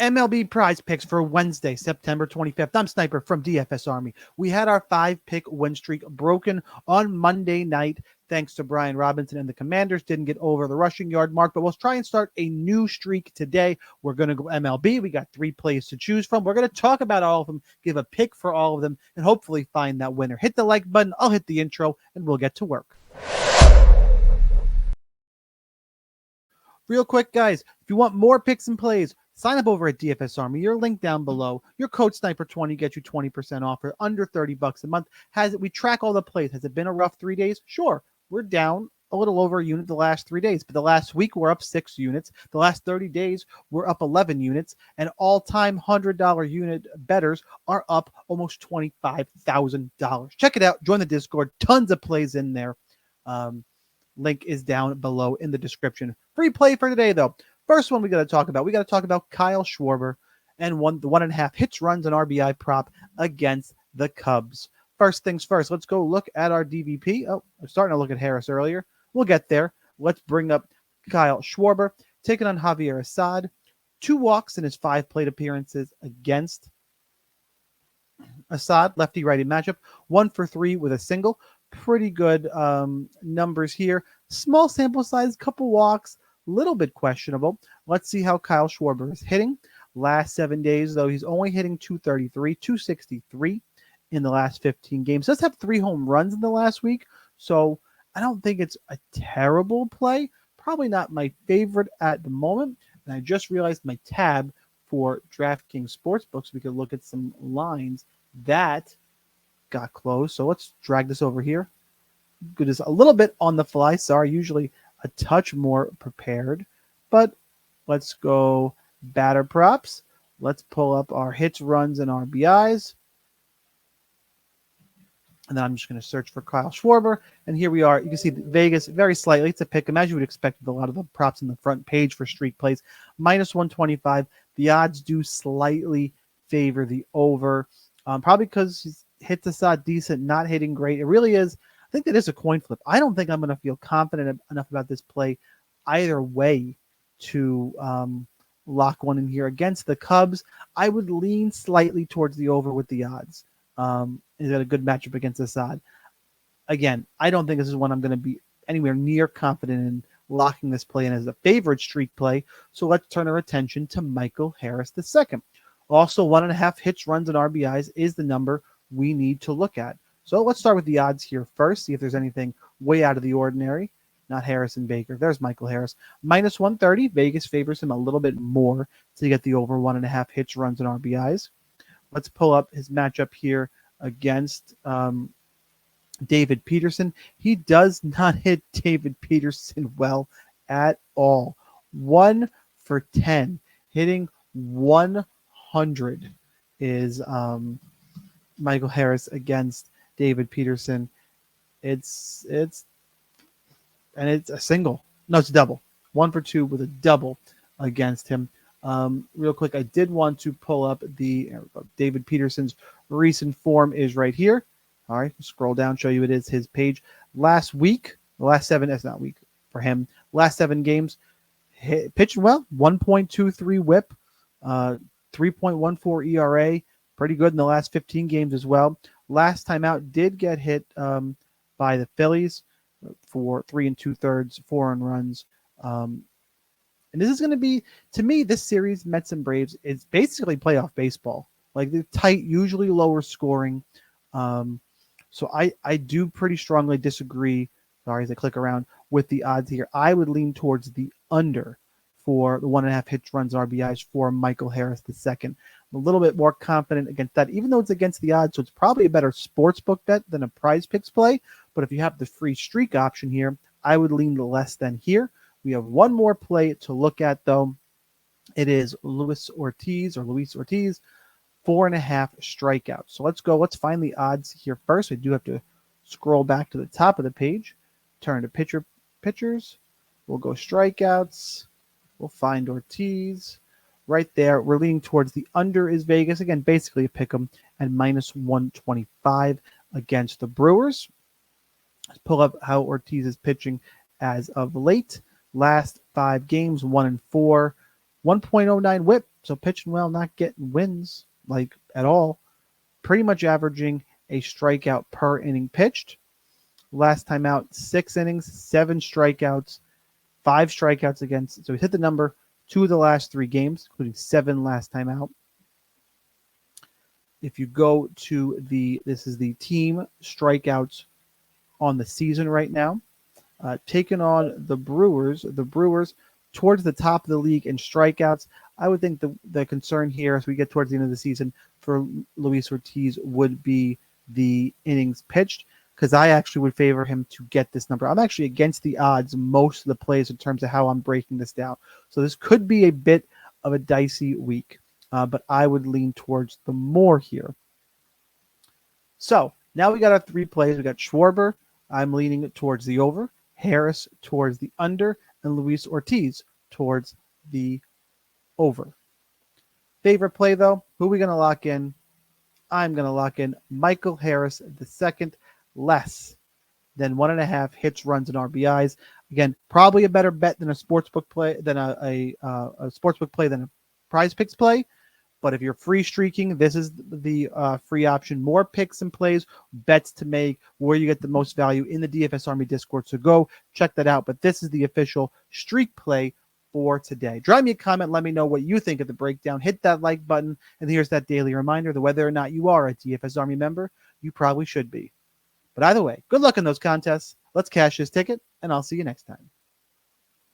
MLB prize picks for Wednesday, September 25th. I'm Sniper from DFS Army. We had our 5-pick win streak broken on Monday night thanks to Brian Robinson and the Commanders. Didn't get over the rushing yard mark, but we'll try and start a new streak today. We're going to go MLB. We got 3 plays to choose from. We're going to talk about all of them, give a pick for all of them, and hopefully find that winner. Hit the like button. I'll hit the intro, and we'll get to work. Real quick, guys, if you want more picks and plays, sign up over at DFS Army. Your link down below. Your code Sniper20 gets you 20% off for under $30 a month. We track all the plays. Has it been a rough 3 days? Sure. We're down a little over a unit the last 3 days, but the last week we're up 6 units. The last 30 days we're up 11 units, and all-time $100 unit bettors are up almost $25,000. Check it out. Join the Discord. Tons of plays in there. Link is down below in the description. Free play for today, though. First one we got to talk about Kyle Schwarber and the 1.5 hits, runs, and RBI prop against the Cubs. First things first, let's go look at our DVP. Oh, I'm starting to look at Harris earlier. We'll get there. Let's bring up Kyle Schwarber, taking on Javier Assad. 2 walks in his 5 plate appearances against Assad, lefty-righty matchup. 1 for 3 with a single. Pretty good numbers here. Small sample size, couple walks, little bit questionable. Let's see how Kyle Schwarber is hitting. Last 7 days, though, he's only hitting 233, 263 in the last 15 games. Does have 3 home runs in the last week, so I don't think it's a terrible play. Probably not my favorite at the moment. And I just realized my tab for DraftKings Sportsbooks, we could look at some lines that got closed. So let's drag this over here. Good, is a little bit on the fly. Sorry, usually a touch more prepared, but let's go batter props. Let's pull up our hits, runs, and RBIs. And then I'm just going to search for Kyle Schwarber. And here we are. You can see Vegas very slightly. It's a pick 'em, as you would expect with a lot of the props in the front page for streak plays. Minus 125. The odds do slightly favor the over. Probably because he's hit Assad decent, not hitting great. It really is. I think that is a coin flip. I don't think I'm going to feel confident enough about this play either way to lock one in here. Against the Cubs, I would lean slightly towards the over with the odds. Is that a good matchup against Assad? Again, I don't think this is one I'm going to be anywhere near confident in locking this play in as a favorite streak play. So let's turn our attention to Michael Harris II. Also, 1.5 hits, runs, and RBIs is the number we need to look at. So let's start with the odds here first, see if there's anything way out of the ordinary. Not Harrison Baker. There's Michael Harris. Minus 130. Vegas favors him a little bit more to get the over 1.5 hits, runs, and RBIs. Let's pull up his matchup here against David Peterson. He does not hit David Peterson well at all. 1 for 10. Hitting 100 is Michael Harris against David Peterson. It's a single. No, it's a double. 1 for 2 with a double against him. Real quick, I did want to pull up David Peterson's recent form is right here. All right, scroll down, show you it is his page. Last week, the last 7, that's not week for him. Last 7 games, pitching well, 1.23 whip, 3.14 ERA, pretty good in the last 15 games as well. Last time out, did get hit by the Phillies for 3 2/3, 4 earned runs. And this is going to be, to me, this series, Mets and Braves, is basically playoff baseball. Like, they're tight, usually lower scoring. So I do pretty strongly disagree, sorry, as I click around, with the odds here. I would lean towards the under for the 1.5 hits, runs, RBIs for Michael Harris II. I'm a little bit more confident against that, even though it's against the odds. So it's probably a better sports book bet than a prize picks play. But if you have the free streak option here, I would lean less than here. We have one more play to look at, though. It is Luis Ortiz, 4.5 strikeouts. So let's go. Let's find the odds here first. We do have to scroll back to the top of the page, turn to pitchers. We'll go strikeouts. We'll find Ortiz. Right there, we're leaning towards the under is Vegas. Again, basically a pick 'em and minus 125 against the Brewers. Let's pull up how Ortiz is pitching as of late. Last 5 games, 1-4, 1.09 whip, So pitching well, not getting wins like at all. Pretty much averaging a strikeout per inning pitched. Last time out, 6 innings, 7 strikeouts, 5 strikeouts against. So he hit the number 2 of the last 3 games, including 7 last time out. If you go to this is the team strikeouts on the season right now. Taking on the Brewers. The Brewers towards the top of the league in strikeouts. I would think the concern here as we get towards the end of the season for Luis Ortiz would be the innings pitched, because I actually would favor him to get this number. I'm actually against the odds most of the plays in terms of how I'm breaking this down. So this could be a bit of a dicey week, but I would lean towards the more here. So now we got our 3 plays. We got Schwarber. I'm leaning towards the over. Harris towards the under, and Luis Ortiz towards the over. Favorite play, though, who are we going to lock in? I'm going to lock in Michael Harris II, less than 1.5 hits, runs, and RBIs. Again, probably a better bet than a sportsbook play, than a sportsbook play than a prize picks play. But if you're free streaking, this is the free option. More picks and plays, bets to make, where you get the most value in the DFS Army Discord. So go check that out. But this is the official streak play for today. Drop me a comment. Let me know what you think of the breakdown. Hit that like button. And here's that daily reminder that whether or not you are a DFS Army member, you probably should be. But either way, good luck in those contests. Let's cash this ticket, and I'll see you next time.